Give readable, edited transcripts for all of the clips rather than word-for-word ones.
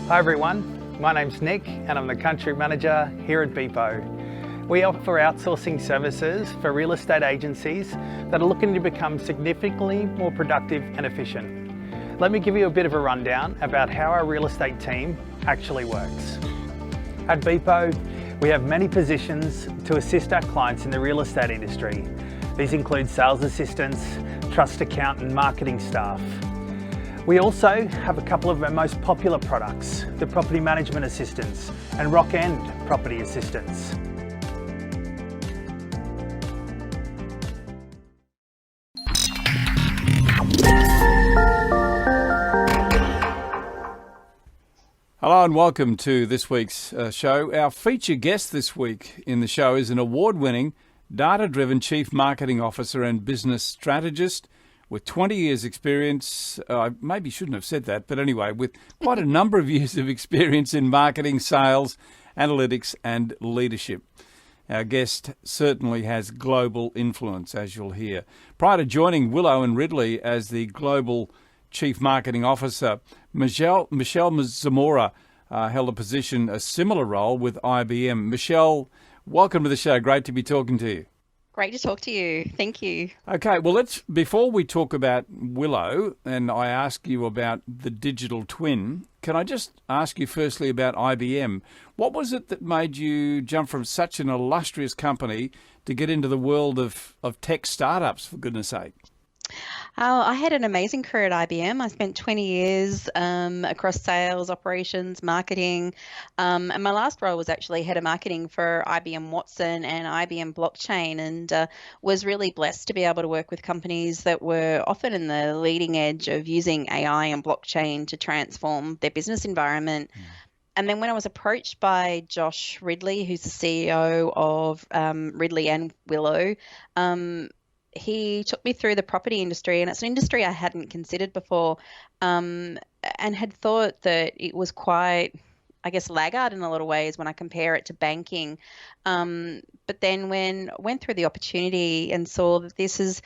Hi everyone, my name's Nick and I'm the Country Manager here at Beepo. We offer outsourcing services for real estate agencies that are looking to become significantly more productive and efficient. Let me give you a bit of a rundown about how our real estate team actually works. At Beepo, we have many positions to assist our clients in the real estate industry. These include sales assistants, trust account and marketing staff. We also have a couple of our most popular products, the property management assistants and Rock End property assistants. Hello and welcome to this week's show. Our feature guest this week in the show is an award-winning, data-driven Chief Marketing Officer and Business Strategist with 20 years experience. I maybe shouldn't have said that, but anyway, with quite a number of years of experience in marketing, sales, analytics and leadership. Our guest certainly has global influence, as you'll hear. Prior to joining Willow and Ridley as the Global Chief Marketing Officer, Michelle Zamora held a similar role with IBM. Michelle, welcome to the show. Great to be talking to you. Great to talk to you. Thank you. Okay, well, before we talk about Willow and I ask you about the digital twin, can I just ask you firstly about IBM? What was it that made you jump from such an illustrious company to get into the world of tech startups, for goodness sake? I had an amazing career at IBM. I spent 20 years across sales, operations, marketing, and my last role was actually head of marketing for IBM Watson and IBM Blockchain, and was really blessed to be able to work with companies that were often in the leading edge of using AI and blockchain to transform their business environment. And then when I was approached by Josh Ridley, who's the CEO of Ridley and Willow, he took me through the property industry, and it's an industry I hadn't considered before, and had thought that it was quite, I guess, laggard in a lot of ways when I compare it to banking. But then when I went through the opportunity and saw that this is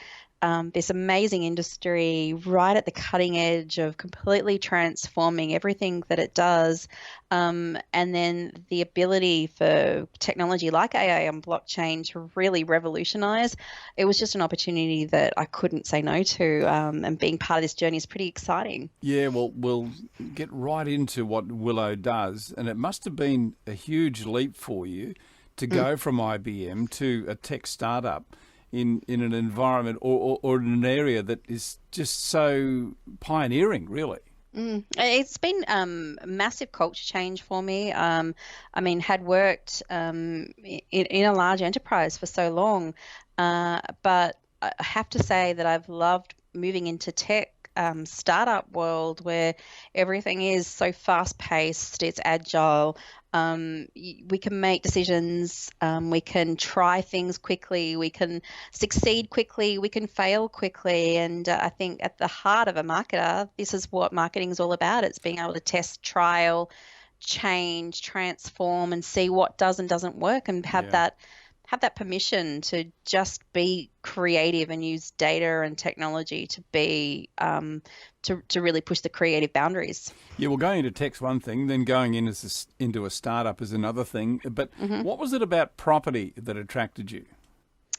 this amazing industry right at the cutting edge of completely transforming everything that it does, and then the ability for technology like AI and blockchain to really revolutionize, it was just an opportunity that I couldn't say no to, and being part of this journey is pretty exciting. Yeah, well, we'll get right into what Willow does, and it must have been a huge leap for you to go from IBM to a tech startup in an environment or in an area that is just so pioneering, really. It's been a massive culture change for me. I mean, had worked in a large enterprise for so long, but I have to say that I've loved moving into tech startup world where everything is so fast-paced, it's agile. We can make decisions, we can try things quickly, we can succeed quickly, we can fail quickly. And I think at the heart of a marketer, this is what marketing is all about. It's being able to test, trial, change, transform, and see what does and doesn't work, and have that permission to just be creative and use data and technology to be to really push the creative boundaries. Yeah, well, going into tech's one thing, then going into a startup is another thing. But what was it about property that attracted you?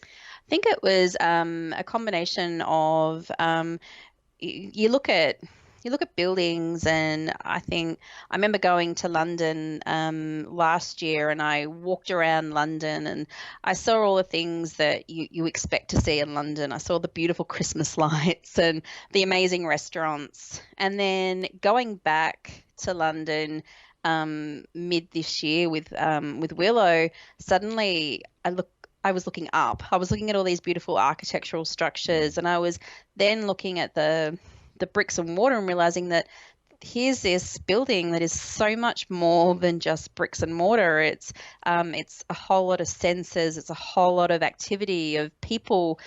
I think it was a combination of you look at buildings, and I remember going to London last year, and I walked around London and I saw all the things that you expect to see in London. I saw the beautiful Christmas lights and the amazing restaurants. And then going back to London mid this year with Willow, suddenly I was looking up. I was looking at all these beautiful architectural structures, and I was then looking at the bricks and mortar and realizing that here's this building that is so much more than just bricks and mortar. It's a whole lot of sensors. It's a whole lot of activity of people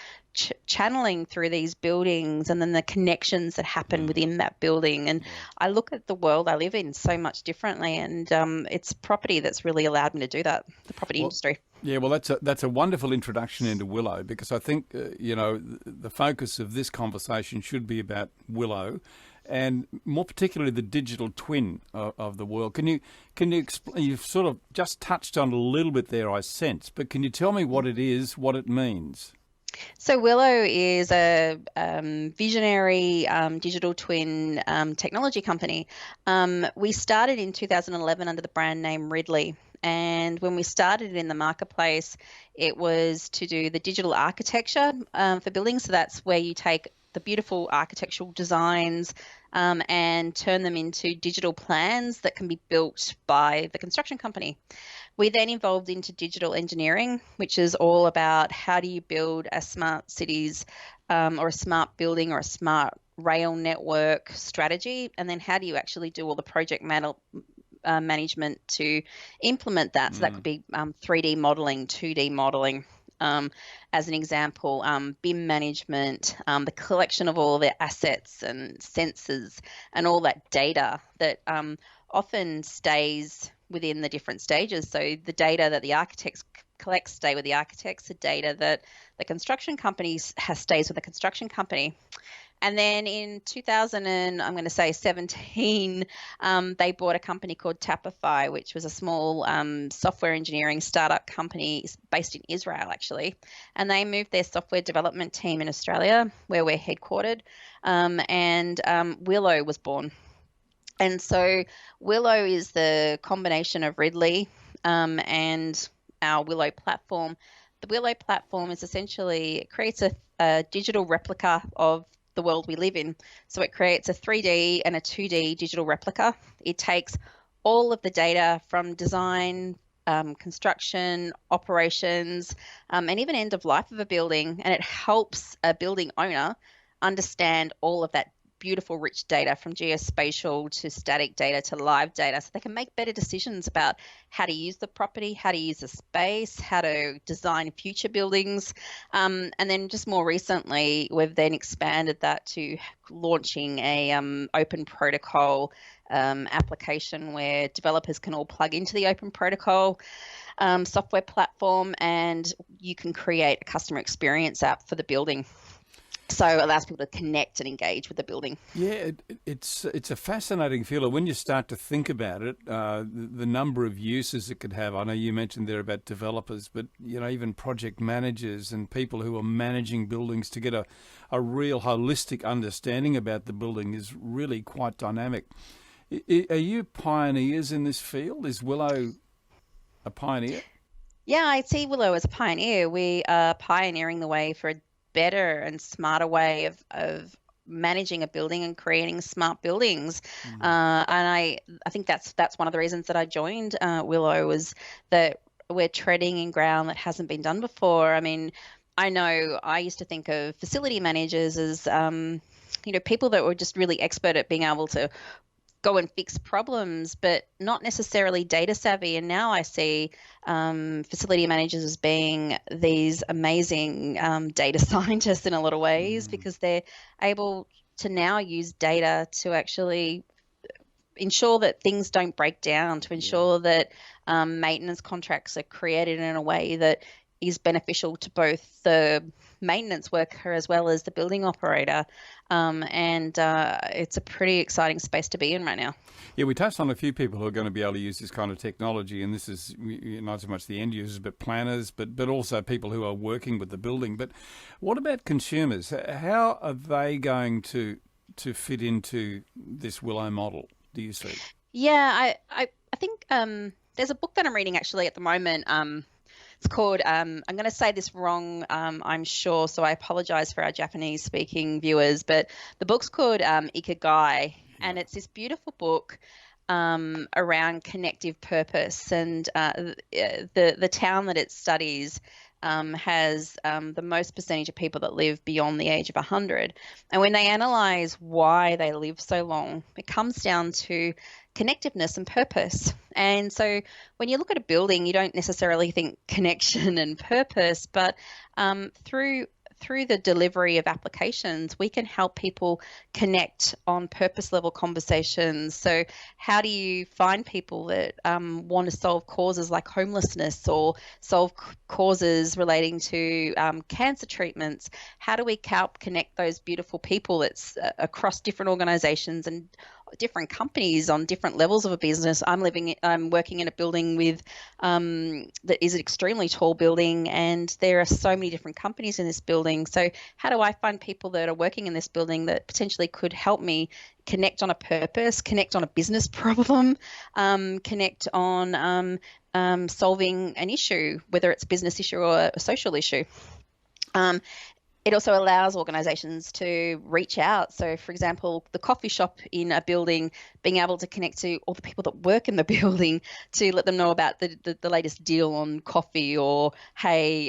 channeling through these buildings, and then the connections that happen within that building. And I look at the world I live in so much differently, and it's property that's really allowed me to do that, the property industry. Yeah, well, that's a wonderful introduction into Willow, because I think, the focus of this conversation should be about Willow and more particularly the digital twin of the world. Can you explain? You've sort of just touched on it a little bit there, I sense, but can you tell me what it is, what it means? So Willow is a visionary digital twin technology company. We started in 2011 under the brand name Ridley. And when we started in the marketplace, it was to do the digital architecture for buildings. So that's where you take the beautiful architectural designs and turn them into digital plans that can be built by the construction company. We then evolved into digital engineering, which is all about how do you build a smart cities or a smart building or a smart rail network strategy, and then how do you actually do all the project management to implement that. So that could be 3D modeling, 2D modeling. As an example, BIM management, the collection of all the assets and sensors and all that data that often stays within the different stages. So the data that the architects collect stay with the architects, the data that the construction companies stays with the construction company. And then in 2017, they bought a company called Tapify, which was a small software engineering startup company based in Israel, actually. And they moved their software development team in Australia, where we're headquartered, and Willow was born. And so Willow is the combination of Ridley and our Willow platform. The Willow platform is essentially, it creates a digital replica of the world we live in. So it creates a 3D and a 2D digital replica. It takes all of the data from design, construction, operations, and even end of life of a building, and it helps a building owner understand all of that beautiful rich data from geospatial to static data to live data, so they can make better decisions about how to use the property, how to use the space, how to design future buildings. And then just more recently, we've then expanded that to launching a open protocol application where developers can all plug into the open protocol software platform, and you can create a customer experience app for the building. So it allows people to connect and engage with the building. Yeah, it's a fascinating field. When you start to think about it, the number of uses it could have. I know you mentioned there about developers, but even project managers and people who are managing buildings to get a real holistic understanding about the building is really quite dynamic. Are you pioneers in this field? Is Willow a pioneer? Yeah, I see Willow as a pioneer. We are pioneering the way for a better and smarter way of managing a building and creating smart buildings. And I think that's one of the reasons that I joined Willow, was that we're treading in ground that hasn't been done before. I mean, I know I used to think of facility managers as people that were just really expert at being able to go and fix problems, but not necessarily data savvy. And now I see facility managers as being these amazing data scientists in a lot of ways, because they're able to now use data to actually ensure that things don't break down, to ensure that maintenance contracts are created in a way that is beneficial to both the maintenance worker as well as the building operator. And it's a pretty exciting space to be in right now. Yeah, we touched on a few people who are going to be able to use this kind of technology, and this is not so much the end users, but planners, but also people who are working with the building. But what about consumers? How are they going to fit into this Willow model, do you see? Yeah, I think there's a book that I'm reading actually at the moment. It's called, I'm going to say this wrong, I'm sure, so I apologize for our Japanese-speaking viewers, but the book's called Ikigai, and it's this beautiful book around connective purpose. And the town that it studies has the most percentage of people that live beyond the age of 100. And when they analyse why they live so long, it comes down to connectiveness and purpose. And so when you look at a building, you don't necessarily think connection and purpose, but through through the delivery of applications, we can help people connect on purpose level conversations. So how do you find people that want to solve causes like homelessness or solve causes relating to cancer treatments? How do we help connect those beautiful people that's across different organizations and different companies on different levels of a business? I'm working in a building that is an extremely tall building, and there are so many different companies in this building. So how do I find people that are working in this building that potentially could help me connect on a purpose, connect on a business problem, connect on solving an issue, whether it's a business issue or a social issue? It also allows organisations to reach out. So, for example, the coffee shop in a building, being able to connect to all the people that work in the building to let them know about the latest deal on coffee, or, hey,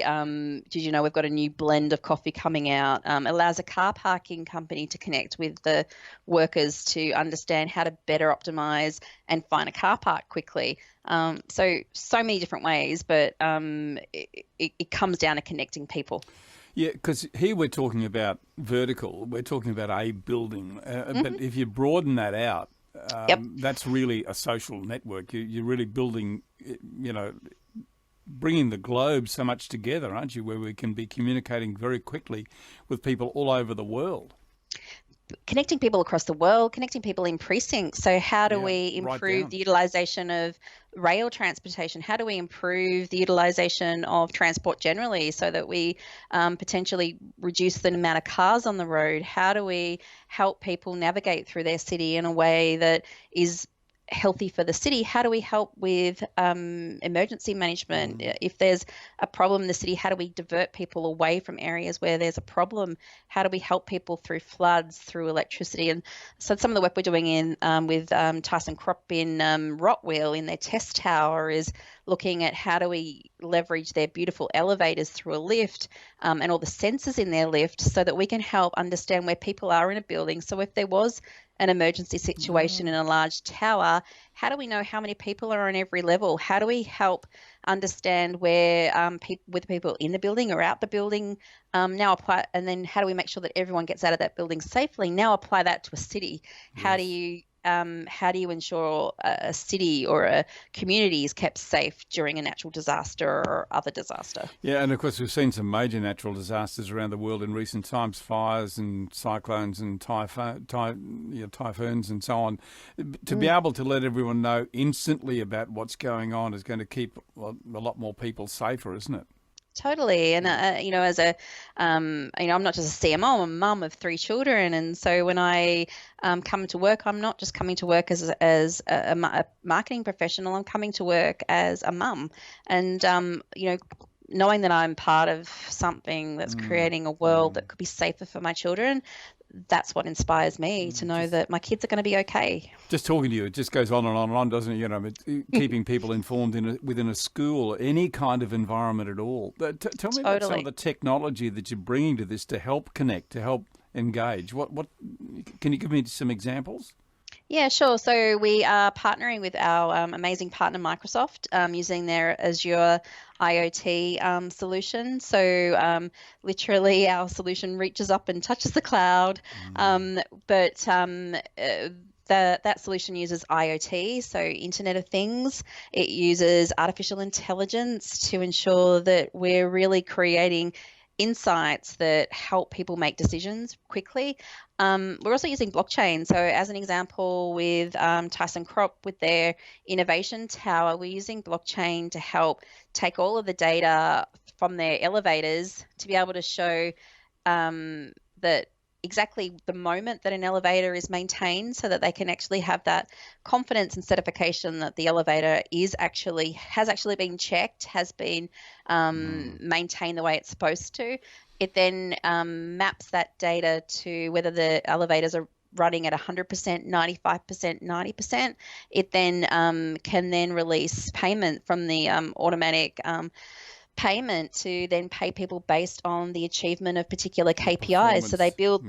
did you know we've got a new blend of coffee coming out? Allows a car parking company to connect with the workers to understand how to better optimise and find a car park quickly. So many different ways, but it comes down to connecting people. Yeah, because here we're talking about vertical, we're talking about a building, but if you broaden that out, that's really a social network. You're really building, bringing the globe so much together, aren't you, where we can be communicating very quickly with people all over the world. Connecting people across the world, connecting people in precincts. So how do we improve the utilisation of rail transportation? How do we improve the utilisation of transport generally so that we potentially reduce the amount of cars on the road? How do we help people navigate through their city in a way that is healthy for the city? How do we help with emergency management? If there's a problem in the city, how do we divert people away from areas where there's a problem? How do we help people through floods, through electricity? And so some of the work we're doing in with Tyson Crop in Rottwell in their test tower is looking at how do we leverage their beautiful elevators through a lift and all the sensors in their lift so that we can help understand where people are in a building. So if there was an emergency situation in a large tower, how do we know how many people are on every level? How do we help understand where whether people in the building or out the building now apply, and then how do we make sure that everyone gets out of that building safely? Now apply that to a city. Yes. How do you ensure a city or a community is kept safe during a natural disaster or other disaster? Yeah, and of course we've seen some major natural disasters around the world in recent times, fires and cyclones and typhoons and so on. To be able to let everyone know instantly about what's going on is going to keep a lot more people safer, isn't it? Totally. And, as I'm not just a CMO, I'm a mum of 3 children. And so when I come to work, I'm not just coming to work as a marketing professional, I'm coming to work as a mum. And, knowing that I'm part of something that's creating a world that could be safer for my children, that's what inspires me to know that my kids are going to be okay. Just talking to you, it just goes on and on and on, doesn't it? Keeping people informed within a school, any kind of environment at all. Tell me about some of the technology that you're bringing to this to help connect, to help engage. What can you give me some examples? Yeah, sure. So we are partnering with our amazing partner, Microsoft, using their Azure IoT solution. So literally our solution reaches up and touches the cloud, but that solution uses IoT, so Internet of Things. It uses artificial intelligence to ensure that we're really creating insights that help people make decisions quickly. We're also using blockchain. So as an example with Tyson Crop with their innovation tower, we're using blockchain to help take all of the data from their elevators to be able to show that exactly the moment that an elevator is maintained so that they can actually have that confidence and certification that the elevator has actually been checked, has been maintained the way it's supposed to. It then maps that data to whether the elevators are running at 100%, 95%, 90%. It then can then release payment from the automatic payment to then pay people based on the achievement of particular KPIs. So they build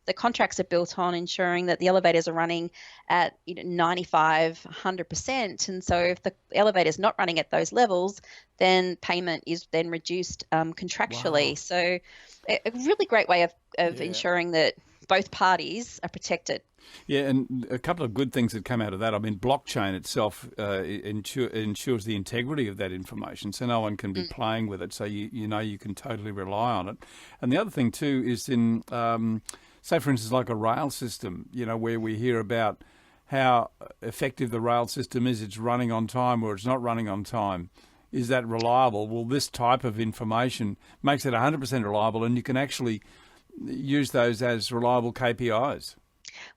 the contracts are built on ensuring that the elevators are running at 95, 100%. And so if the elevator is not running at those levels, then payment is then reduced contractually. Wow. So a really great way of ensuring that both parties are protected. Yeah, and a couple of good things that come out of that. I mean, blockchain itself ensures the integrity of that information, so no one can be playing with it. So you know you can totally rely on it. And the other thing too is in, say for instance, like a rail system, where we hear about how effective the rail system is, it's running on time or it's not running on time. Is that reliable? Well, this type of information makes it 100% reliable, and you can actually use those as reliable KPIs.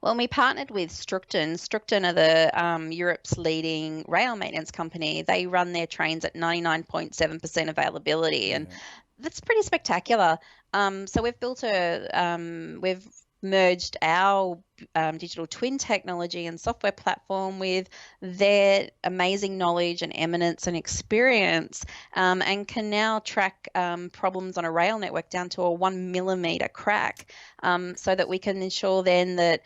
Well, we partnered with Structon. Structon are the Europe's leading rail maintenance company. They run their trains at 99.7% availability, and that's pretty spectacular. So we've merged our digital twin technology and software platform with their amazing knowledge and eminence and experience, and can now track problems on a rail network down to a 1 millimeter crack, so that we can ensure then that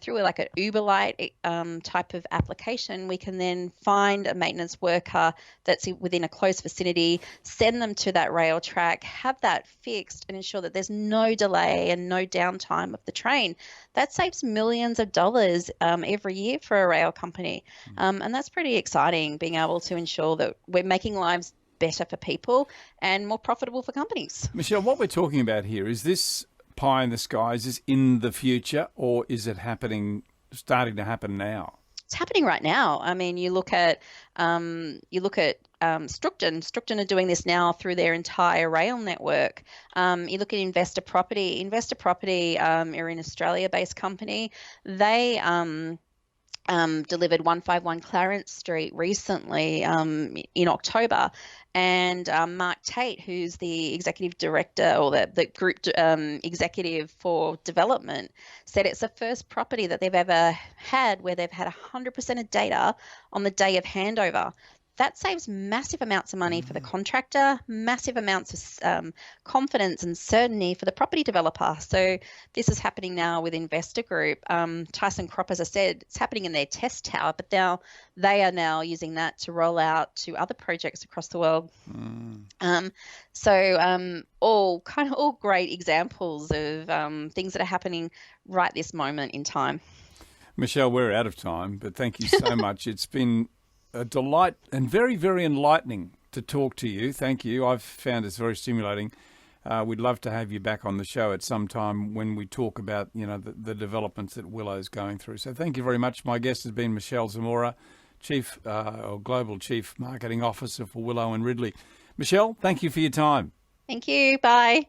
through like an Uber-like type of application, we can then find a maintenance worker that's within a close vicinity, send them to that rail track, have that fixed, and ensure that there's no delay and no downtime of the train. That saves millions of dollars every year for a rail company. And that's pretty exciting, being able to ensure that we're making lives better for people and more profitable for companies. Michelle, what we're talking about here, is this pie in the sky? Is this in the future, or is it starting to happen now? It's happening right now. I mean, you look at Structon. Structon are doing this now through their entire rail network. You look at Investor Property. Investor Property are an Australia-based company. They delivered 151 Clarence Street recently in October. And Mark Tate, who's the executive director or the group executive for development, said it's the first property that they've ever had where they've had 100% of data on the day of handover. That saves massive amounts of money for the contractor, massive amounts of confidence and certainty for the property developer. So this is happening now with Investor Group. Tyson Crop, as I said, it's happening in their test tower, but now they are now using that to roll out to other projects across the world. All great examples of things that are happening right this moment in time. Michelle, we're out of time, but thank you so much. It's been a delight and very, very enlightening to talk to you. Thank you. I've found this very stimulating. We'd love to have you back on the show at some time when we talk about, the developments that Willow's going through. So thank you very much. My guest has been Michelle Zamora, Global Chief Marketing Officer for Willow and Ridley. Michelle, thank you for your time. Thank you. Bye.